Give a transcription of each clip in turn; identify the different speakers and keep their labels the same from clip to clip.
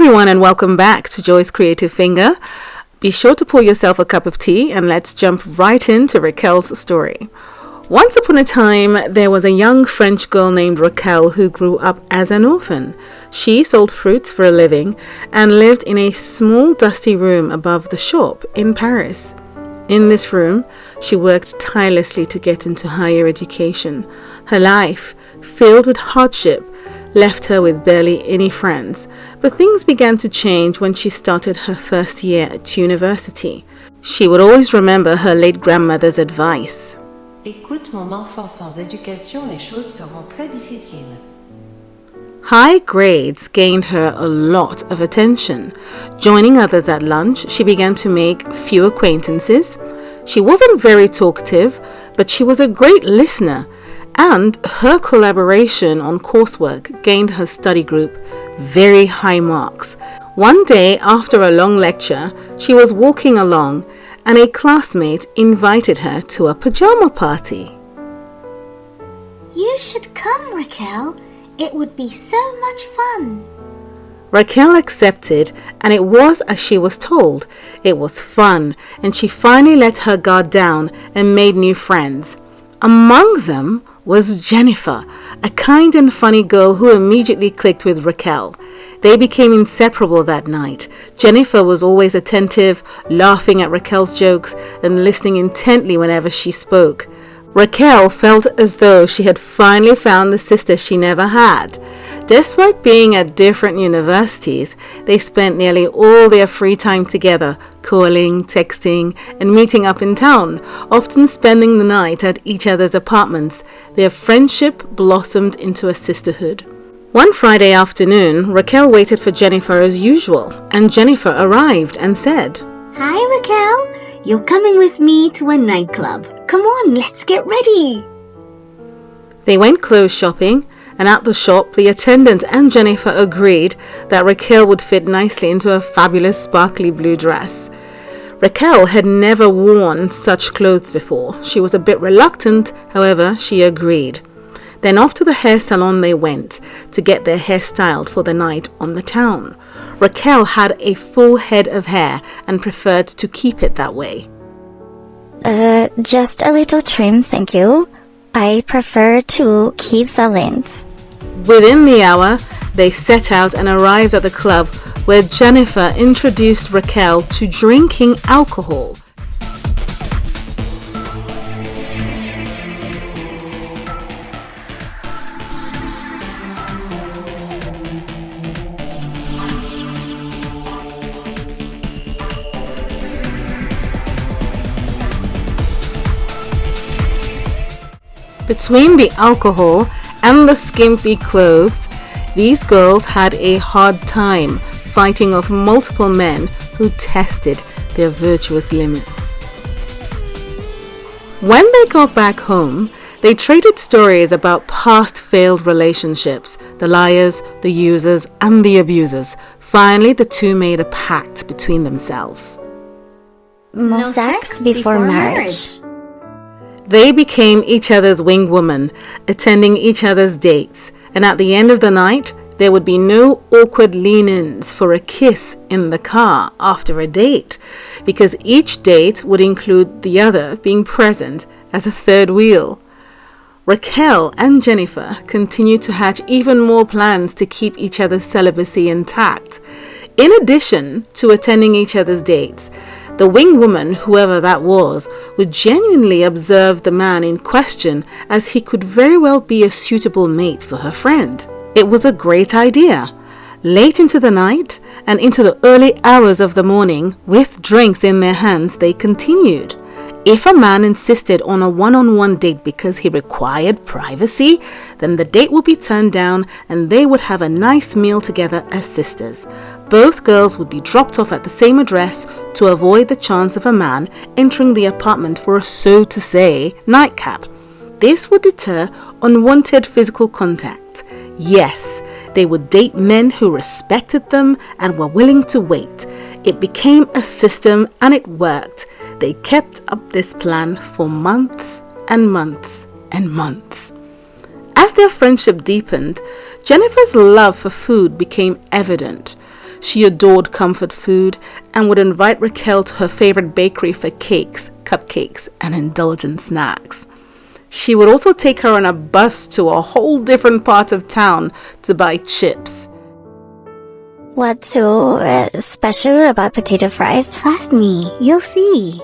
Speaker 1: everyone, and welcome back to Joy's Creative Finger. Be sure to pour yourself a cup of tea and let's jump right into Raquel's story. Once upon a time, there was a young French girl named Raquel who grew up as an orphan. She sold fruits for a living and lived in a small dusty room above the shop in Paris. In this room, she worked tirelessly to get into higher education. Her life, filled with hardship, left her with barely any friends, but things began to change when she started her first year at university. She would always remember her late grandmother's advice.
Speaker 2: Écoute mon enfant, sans éducation, les choses seront très difficiles.
Speaker 1: High grades gained her a lot of attention. Joining others at lunch, she began to make few acquaintances. She wasn't very talkative, but she was a great listener, and her collaboration on coursework gained her study group very high marks. One day after a long lecture, she was walking along and a classmate invited her to a pajama party.
Speaker 3: You should come, Raquel. It would be so much fun.
Speaker 1: Raquel accepted, and it was as she was told. It was fun, and she finally let her guard down and made new friends. Among them was Jennifer, a kind and funny girl who immediately clicked with Raquel. They became inseparable that night. Jennifer was always attentive, laughing at Raquel's jokes and listening intently whenever she spoke. Raquel felt as though she had finally found the sister she never had. Despite being at different universities, they spent nearly all their free time together, calling, texting, and meeting up in town, often spending the night at each other's apartments. Their friendship blossomed into a sisterhood. One Friday afternoon, Raquel waited for Jennifer as usual, and Jennifer arrived and said,
Speaker 3: Hi, Raquel. You're coming with me to a nightclub. Come on, let's get ready.
Speaker 1: They went clothes shopping, and at the shop, the attendant and Jennifer agreed that Raquel would fit nicely into a fabulous sparkly blue dress. Raquel had never worn such clothes before. She was a bit reluctant, however, she agreed. Then off to the hair salon they went to get their hair styled for the night on the town. Raquel had a full head of hair and preferred to keep it that way.
Speaker 4: Just a little trim, thank you. I prefer to keep the length.
Speaker 1: Within the hour, they set out and arrived at the club where Jennifer introduced Raquel to drinking alcohol. Between the alcohol and the skimpy clothes, these girls had a hard time fighting off multiple men who tested their virtuous limits. When they got back home, they traded stories about past failed relationships, the liars, the users, and the abusers. Finally, the two made a pact between themselves.
Speaker 4: No sex before marriage.
Speaker 1: They became each other's wing woman, attending each other's dates, and at the end of the night, there would be no awkward lean-ins for a kiss in the car after a date, because each date would include the other being present as a third wheel. Raquel and Jennifer continued to hatch even more plans to keep each other's celibacy intact. In addition to attending each other's dates, the wing woman, whoever that was, would genuinely observe the man in question, as he could very well be a suitable mate for her friend. It was a great idea. Late into the night and into the early hours of the morning, with drinks in their hands, they continued. If a man insisted on a one-on-one date because he required privacy, then the date would be turned down and they would have a nice meal together as sisters. Both girls would be dropped off at the same address to avoid the chance of a man entering the apartment for a so-to-say nightcap. This would deter unwanted physical contact. Yes, they would date men who respected them and were willing to wait. It became a system and it worked. They kept up this plan for months and months and months. As their friendship deepened, Jennifer's love for food became evident. She adored comfort food and would invite Raquel to her favorite bakery for cakes, cupcakes, and indulgent snacks. She would also take her on a bus to a whole different part of town to buy chips.
Speaker 4: What's so special about potato fries?
Speaker 3: Trust me, you'll see.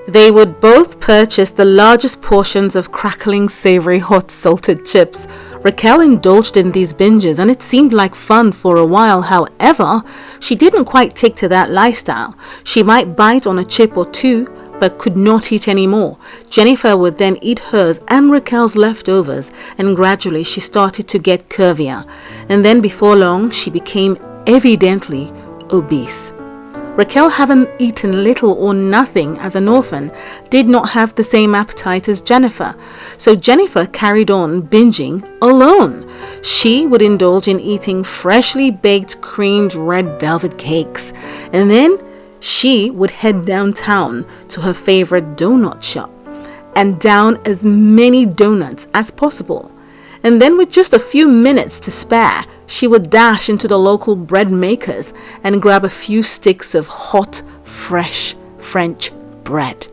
Speaker 1: They would both purchase the largest portions of crackling, savory, hot, salted chips. Raquel indulged in these binges and it seemed like fun for a while. However, she didn't quite take to that lifestyle. She might bite on a chip or two, but could not eat any more. Jennifer would then eat hers and Raquel's leftovers, and gradually she started to get curvier. And then before long, she became evidently obese. Raquel, having eaten little or nothing as an orphan, did not have the same appetite as Jennifer. So Jennifer carried on binging alone. She would indulge in eating freshly baked creamed red velvet cakes. And then she would head downtown to her favorite donut shop and down as many donuts as possible. And then with just a few minutes to spare, she would dash into the local bread makers and grab a few sticks of hot, fresh French bread.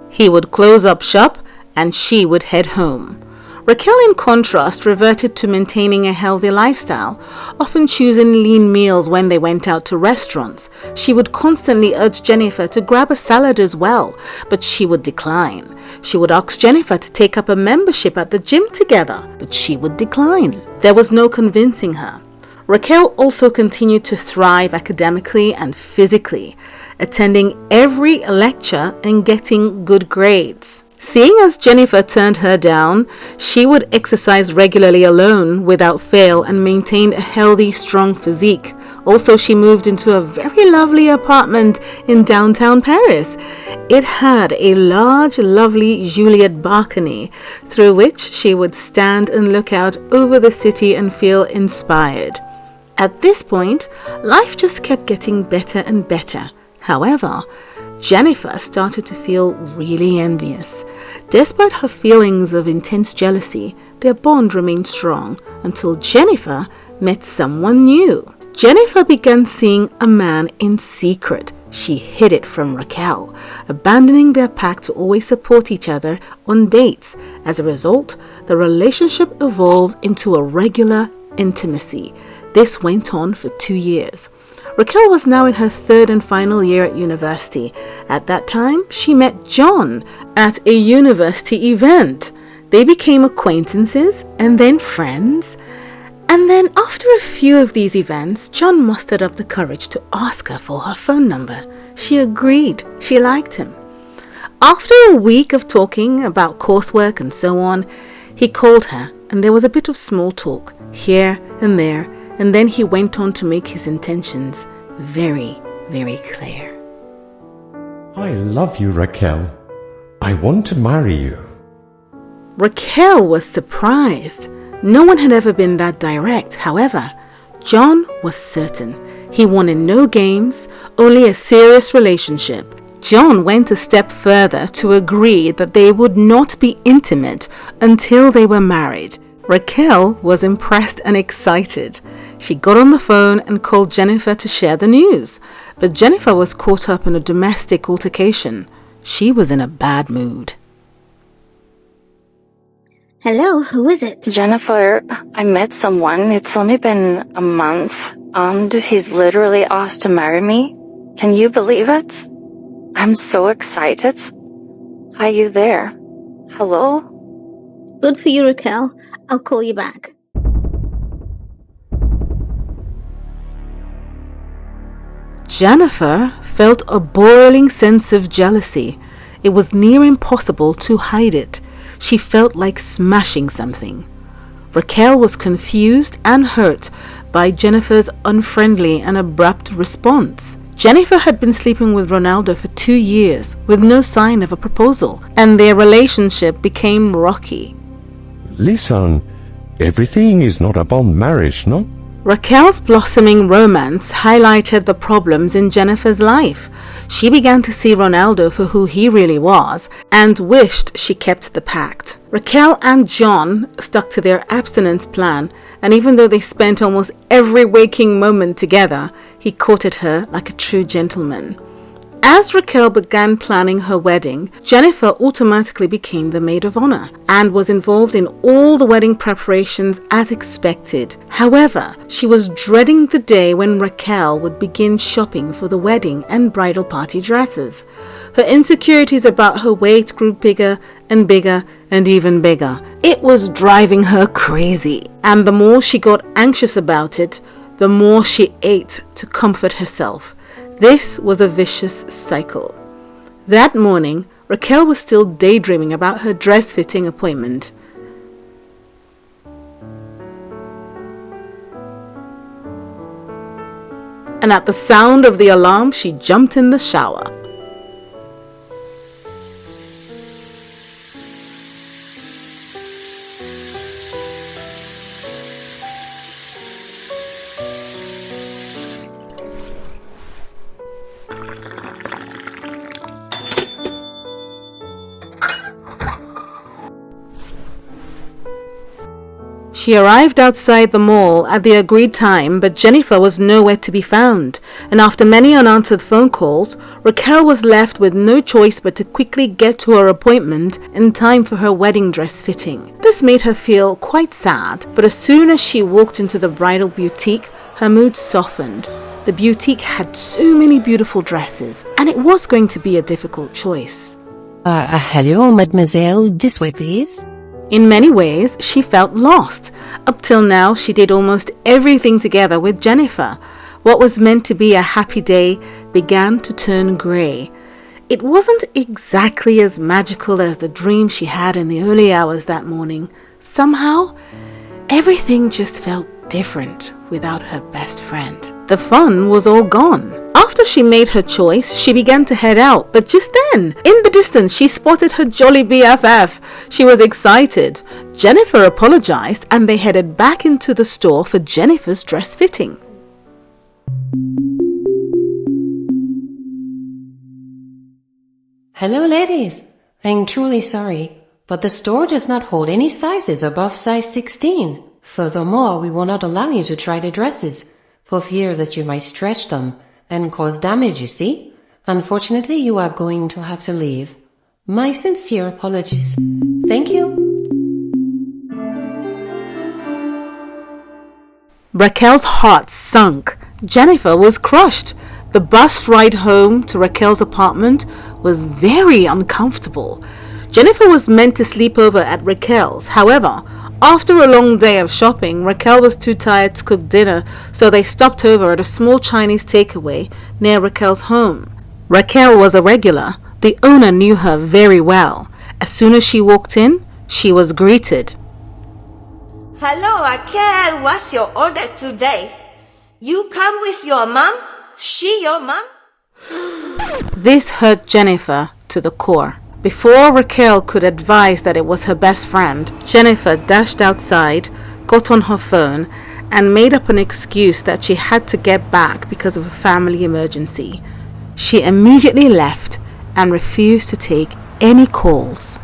Speaker 1: He would close up shop and she would head home. Raquel, in contrast, reverted to maintaining a healthy lifestyle, often choosing lean meals when they went out to restaurants. She would constantly urge Jennifer to grab a salad as well, but she would decline. She would ask Jennifer to take up a membership at the gym together, but she would decline. There was no convincing her. Raquel also continued to thrive academically and physically, attending every lecture and getting good grades. Seeing as Jennifer turned her down, she would exercise regularly alone without fail and maintained a healthy, strong physique. Also, she moved into a very lovely apartment in downtown Paris. It had a large, lovely Juliet balcony through which she would stand and look out over the city and feel inspired. At this point, life just kept getting better and better. However, Jennifer started to feel really envious. Despite her feelings of intense jealousy, their bond remained strong until Jennifer met someone new. Jennifer began seeing a man in secret. She hid it from Raquel, abandoning their pact to always support each other on dates. As a result, the relationship evolved into a regular intimacy. This went on for 2 years. Raquel was now in her third and final year at university. At that time, she met John at a university event. They became acquaintances and then friends. And then after a few of these events, John mustered up the courage to ask her for her phone number. She agreed. She liked him. After a week of talking about coursework and so on, he called her and there was a bit of small talk here and there. And then he went on to make his intentions very, very clear.
Speaker 5: I love you, Raquel. I want to marry you.
Speaker 1: Raquel was surprised. No one had ever been that direct. However, John was certain. He wanted no games, only a serious relationship. John went a step further to agree that they would not be intimate until they were married. Raquel was impressed and excited. She got on the phone and called Jennifer to share the news. But Jennifer was caught up in a domestic altercation. She was in a bad mood.
Speaker 3: Hello, who is it?
Speaker 6: Jennifer, I met someone. It's only been a month, and he's literally asked to marry me. Can you believe it? I'm so excited. Are you there? Hello?
Speaker 3: Good for you, Raquel. I'll call you back.
Speaker 1: Jennifer felt a boiling sense of jealousy. It was near impossible to hide it. She felt like smashing something. Raquel was confused and hurt by Jennifer's unfriendly and abrupt response. Jennifer had been sleeping with Ronaldo for 2 years with no sign of a proposal, and their relationship became rocky.
Speaker 5: Listen, everything is not about marriage, no?
Speaker 1: Raquel's blossoming romance highlighted the problems in Jennifer's life. She began to see Ronaldo for who he really was and wished she kept the pact. Raquel and John stuck to their abstinence plan, and even though they spent almost every waking moment together, He courted her like a true gentleman. As Raquel began planning her wedding, Jennifer automatically became the maid of honor and was involved in all the wedding preparations as expected. However, she was dreading the day when Raquel would begin shopping for the wedding and bridal party dresses. Her insecurities about her weight grew bigger and bigger and even bigger. It was driving her crazy, and the more she got anxious about it, the more she ate to comfort herself. This was a vicious cycle. That morning, Raquel was still daydreaming about her dress-fitting appointment. And at the sound of the alarm, she jumped in the shower. She arrived outside the mall at the agreed time, but Jennifer was nowhere to be found, and after many unanswered phone calls, Raquel was left with no choice but to quickly get to her appointment in time for her wedding dress fitting. This made her feel quite sad, but as soon as she walked into the bridal boutique, her mood softened. The boutique had so many beautiful dresses, and it was going to be a difficult choice.
Speaker 2: Hello, mademoiselle, this way please.
Speaker 1: In many ways, she felt lost. Up till now, she did almost everything together with Jennifer. What was meant to be a happy day began to turn grey. It wasn't exactly as magical as the dream she had in the early hours that morning. Somehow, everything just felt different without her best friend. The fun was all gone. After she made her choice, she began to head out, but just then, in the distance, she spotted her jolly BFF. She was excited. Jennifer apologized and they headed back into the store for Jennifer's dress fitting.
Speaker 2: Hello, ladies. I'm truly sorry, but the store does not hold any sizes above size 16. Furthermore, we will not allow you to try the dresses, for fear that you might stretch them and cause damage, you see. Unfortunately, you are going to have to leave. My sincere apologies. Thank you.
Speaker 1: Raquel's heart sunk. Jennifer was crushed. The bus ride home to Raquel's apartment was very uncomfortable. Jennifer was meant to sleep over at Raquel's. However, after a long day of shopping, Raquel was too tired to cook dinner, so they stopped over at a small Chinese takeaway near Raquel's home. Raquel was a regular. The owner knew her very well. As soon as she walked in, she was greeted.
Speaker 7: Hello, Raquel. What's your order today? You come with your mom? She your mom?
Speaker 1: This hurt Jennifer to the core. Before Raquel could advise that it was her best friend, Jennifer dashed outside, got on her phone, and made up an excuse that she had to get back because of a family emergency. She immediately left and refused to take any calls.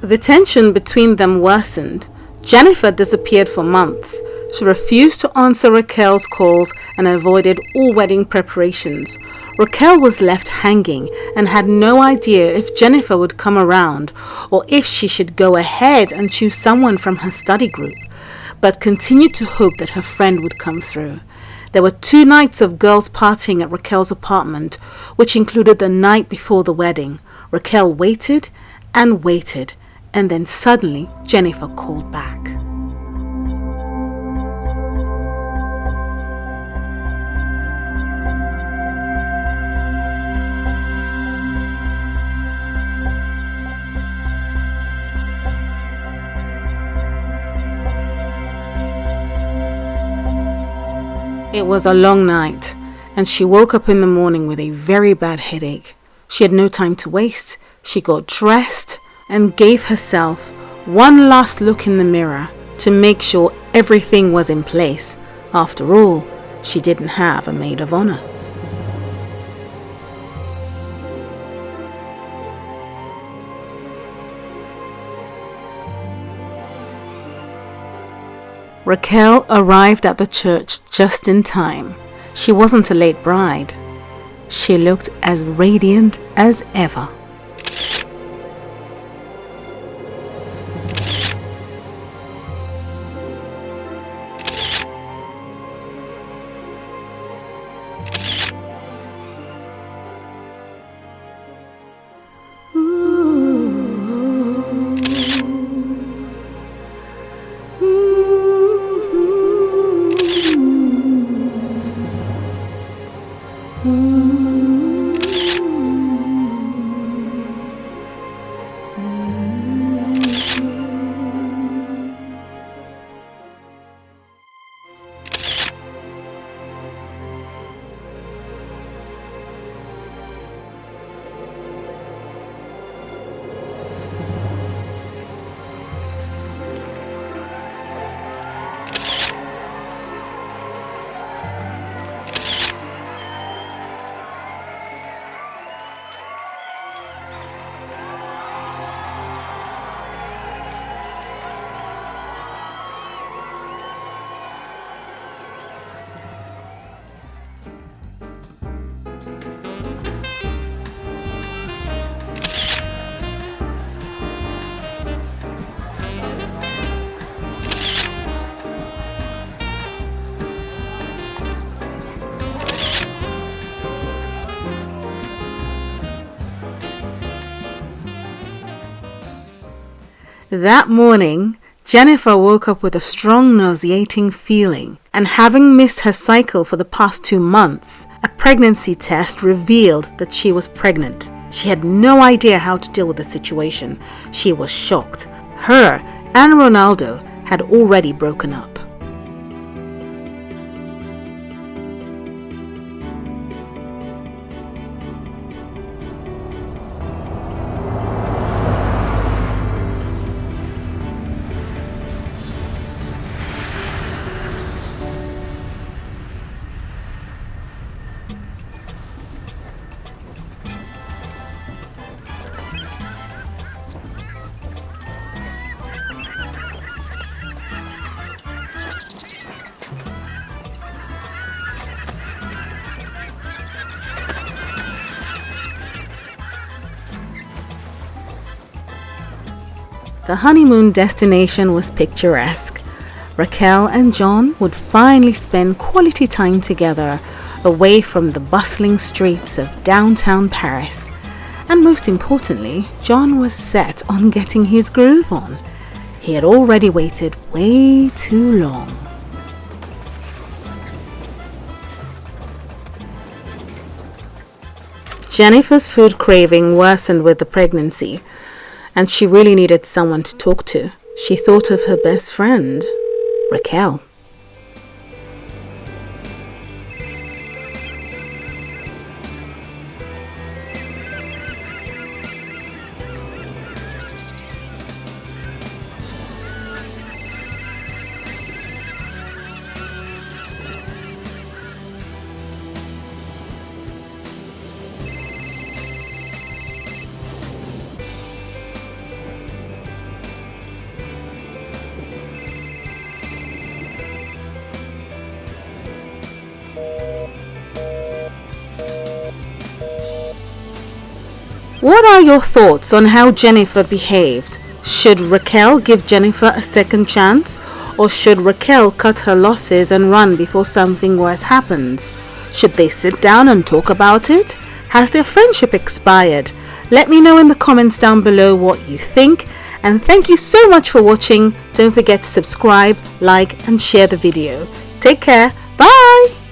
Speaker 1: The tension between them worsened. Jennifer disappeared for months. She refused to answer Raquel's calls and avoided all wedding preparations. Raquel was left hanging and had no idea if Jennifer would come around or if she should go ahead and choose someone from her study group, but continued to hope that her friend would come through. There were 2 nights of girls partying at Raquel's apartment, which included the night before the wedding. Raquel waited and waited, and then suddenly Jennifer called back. It was a long night, and she woke up in the morning with a very bad headache. She had no time to waste. She got dressed and gave herself one last look in the mirror to make sure everything was in place. After all, she didn't have a maid of honor. Raquel arrived at the church just in time. She wasn't a late bride. She looked as radiant as ever. That morning, Jennifer woke up with a strong nauseating feeling, and having missed her cycle for the past 2 months, a pregnancy test revealed that she was pregnant. She had no idea how to deal with the situation. She was shocked. Her and Ronaldo had already broken up. The honeymoon destination was picturesque. Raquel and John would finally spend quality time together, away from the bustling streets of downtown Paris. And most importantly, John was set on getting his groove on. He had already waited way too long. Jennifer's food craving worsened with the pregnancy, and she really needed someone to talk to. She thought of her best friend, Raquel. What are your thoughts on how Jennifer behaved? Should Raquel give Jennifer a second chance? Or should Raquel cut her losses and run before something worse happens? Should they sit down and talk about it? Has their friendship expired? Let me know in the comments down below what you think. And thank you so much for watching. Don't forget to subscribe, like and share the video. Take care. Bye!